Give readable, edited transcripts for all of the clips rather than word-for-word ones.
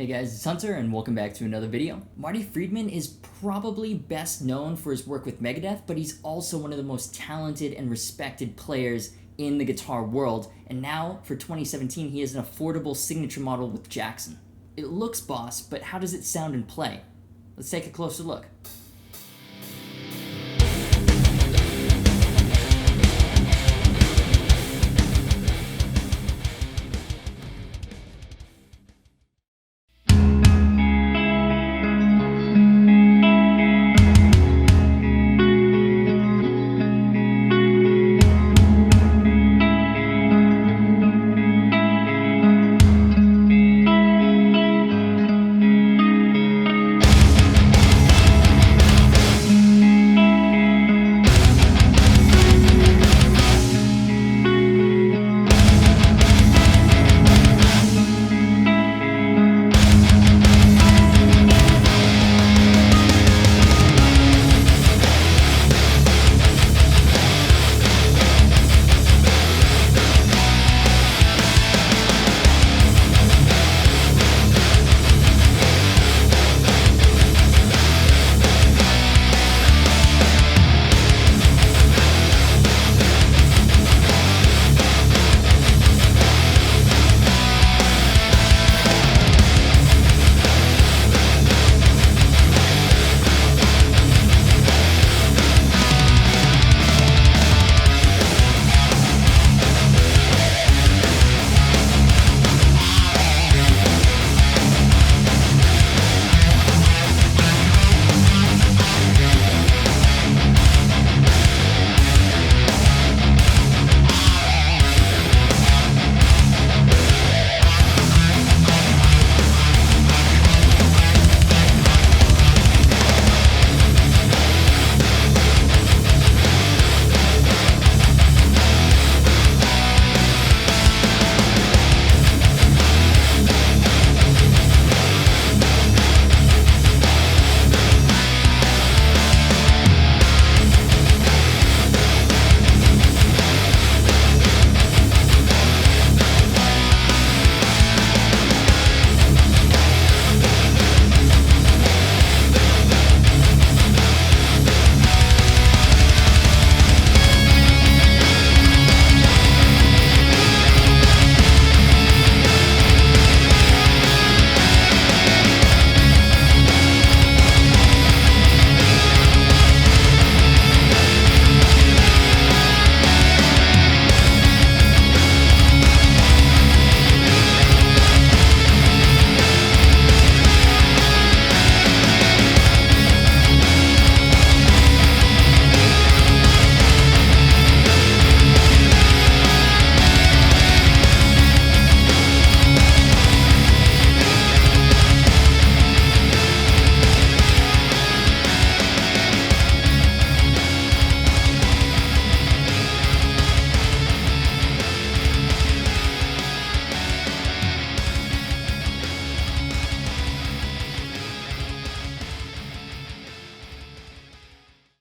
Hey guys, it's Hunter and welcome back to another video. Marty Friedman is probably best known for his work with Megadeth, but he's also one of the most talented and respected players in the guitar world, and now, for 2017, he has an affordable signature model with Jackson. It looks boss, but how does it sound and play? Let's take a closer look.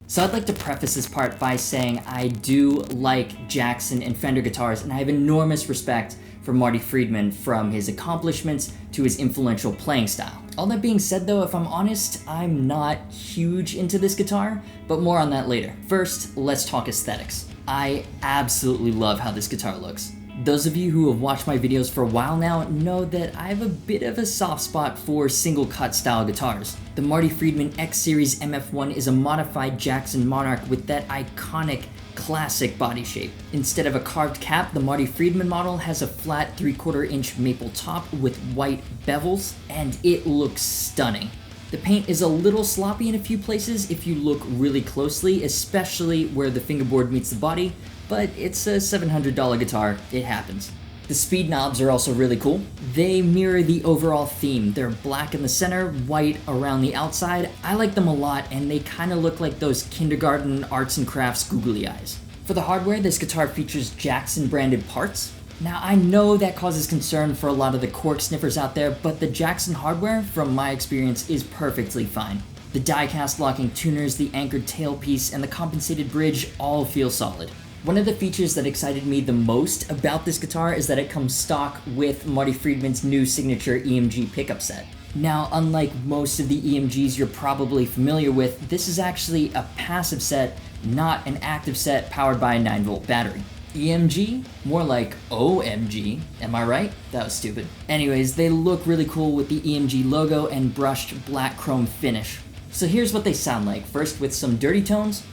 So I'd like to preface this part by saying I do like Jackson and Fender guitars, and I have enormous respect for Marty Friedman, from his accomplishments to his influential playing style. All that being said though, if I'm honest, I'm not huge into this guitar, but more on that later. First, let's talk aesthetics. I absolutely love how this guitar looks. Those of you who have watched my videos for a while now know that I have a bit of a soft spot for single cut style guitars. The Marty Friedman X Series MF-1 is a modified Jackson Monarch with that iconic classic body shape. Instead of a carved cap, the Marty Friedman model has a flat 3/4 inch maple top with white bevels, and it looks stunning. The paint is a little sloppy in a few places if you look really closely, especially where the fingerboard meets the body, but it's a $700 guitar, it happens. The speed knobs are also really cool. They mirror the overall theme. They're black in the center, white around the outside. I like them a lot, and they kind of look like those kindergarten arts and crafts googly eyes. For the hardware, this guitar features Jackson branded parts. Now, I know that causes concern for a lot of the cork sniffers out there, but the Jackson hardware, from my experience, is perfectly fine. The die-cast locking tuners, the anchored tailpiece, and the compensated bridge all feel solid. One of the features that excited me the most about this guitar is that it comes stock with Marty Friedman's new signature EMG pickup set. Now, unlike most of the EMGs you're probably familiar with, this is actually a passive set, not an active set powered by a 9-volt battery. EMG? More like OMG. Am I right? That was stupid. Anyways, they look really cool with the EMG logo and brushed black chrome finish. So here's what they sound like. First with some dirty tones.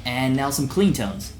And now some clean tones.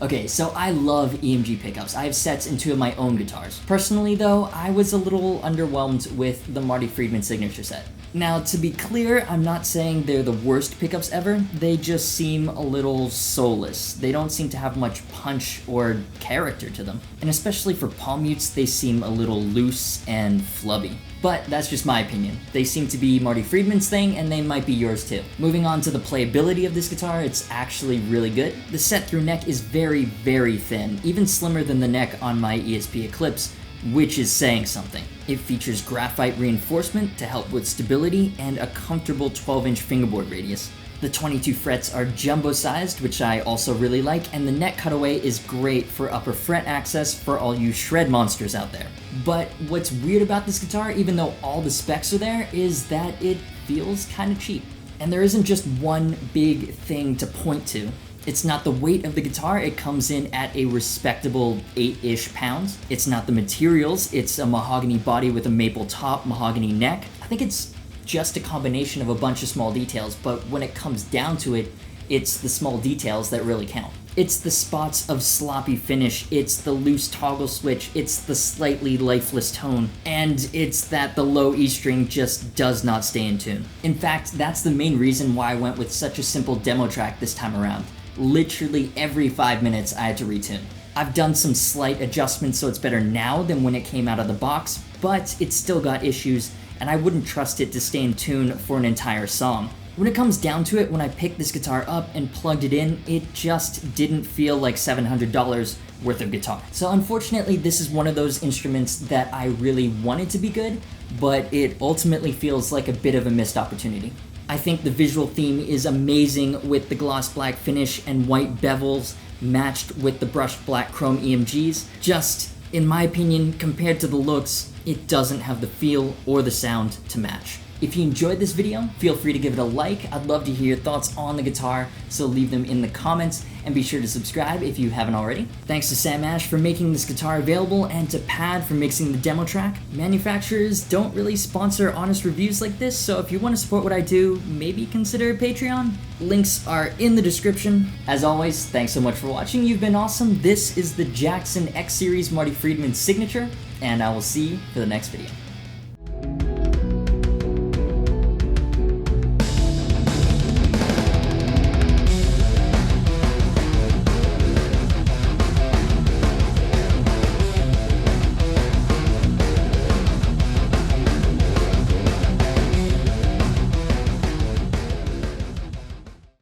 Okay, so I love EMG pickups. I have sets in 2 of my own guitars. Personally though, I was a little underwhelmed with the Marty Friedman signature set. Now, to be clear, I'm not saying they're the worst pickups ever, they just seem a little soulless. They don't seem to have much punch or character to them. And especially for palm mutes, they seem a little loose and flubby. But that's just my opinion. They seem to be Marty Friedman's thing, and they might be yours too. Moving on to the playability of this guitar, it's actually really good. The set-through neck is very, very thin, even slimmer than the neck on my ESP Eclipse, which is saying something. It features graphite reinforcement to help with stability and a comfortable 12-inch fingerboard radius. The 22 frets are jumbo-sized, which I also really like, and the neck cutaway is great for upper fret access for all you shred monsters out there. But what's weird about this guitar, even though all the specs are there, is that it feels kinda cheap. And there isn't just one big thing to point to. It's not the weight of the guitar, it comes in at a respectable 8-ish pounds. It's not the materials, it's a mahogany body with a maple top, mahogany neck. I think it's just a combination of a bunch of small details, but when it comes down to it, it's the small details that really count. It's the spots of sloppy finish, it's the loose toggle switch, it's the slightly lifeless tone, and it's that the low E string just does not stay in tune. In fact, that's the main reason why I went with such a simple demo track this time around. Literally every 5 minutes I had to retune. I've done some slight adjustments so it's better now than when it came out of the box, but it's still got issues, and I wouldn't trust it to stay in tune for an entire song. When it comes down to it, when I picked this guitar up and plugged it in, it just didn't feel like $700 worth of guitar. So unfortunately, this is one of those instruments that I really wanted to be good, but it ultimately feels like a bit of a missed opportunity. I think the visual theme is amazing with the gloss black finish and white bevels matched with the brushed black chrome EMGs. Just, in my opinion, compared to the looks, it doesn't have the feel or the sound to match. If you enjoyed this video, feel free to give it a like. I'd love to hear your thoughts on the guitar, so leave them in the comments, and be sure to subscribe if you haven't already. Thanks to Sam Ash for making this guitar available, and to Pad for mixing the demo track. Manufacturers don't really sponsor honest reviews like this, so if you want to support what I do, maybe consider Patreon. Links are in the description. As always, thanks so much for watching. You've been awesome. This is the Jackson X Series Marty Friedman signature, and I will see you for the next video.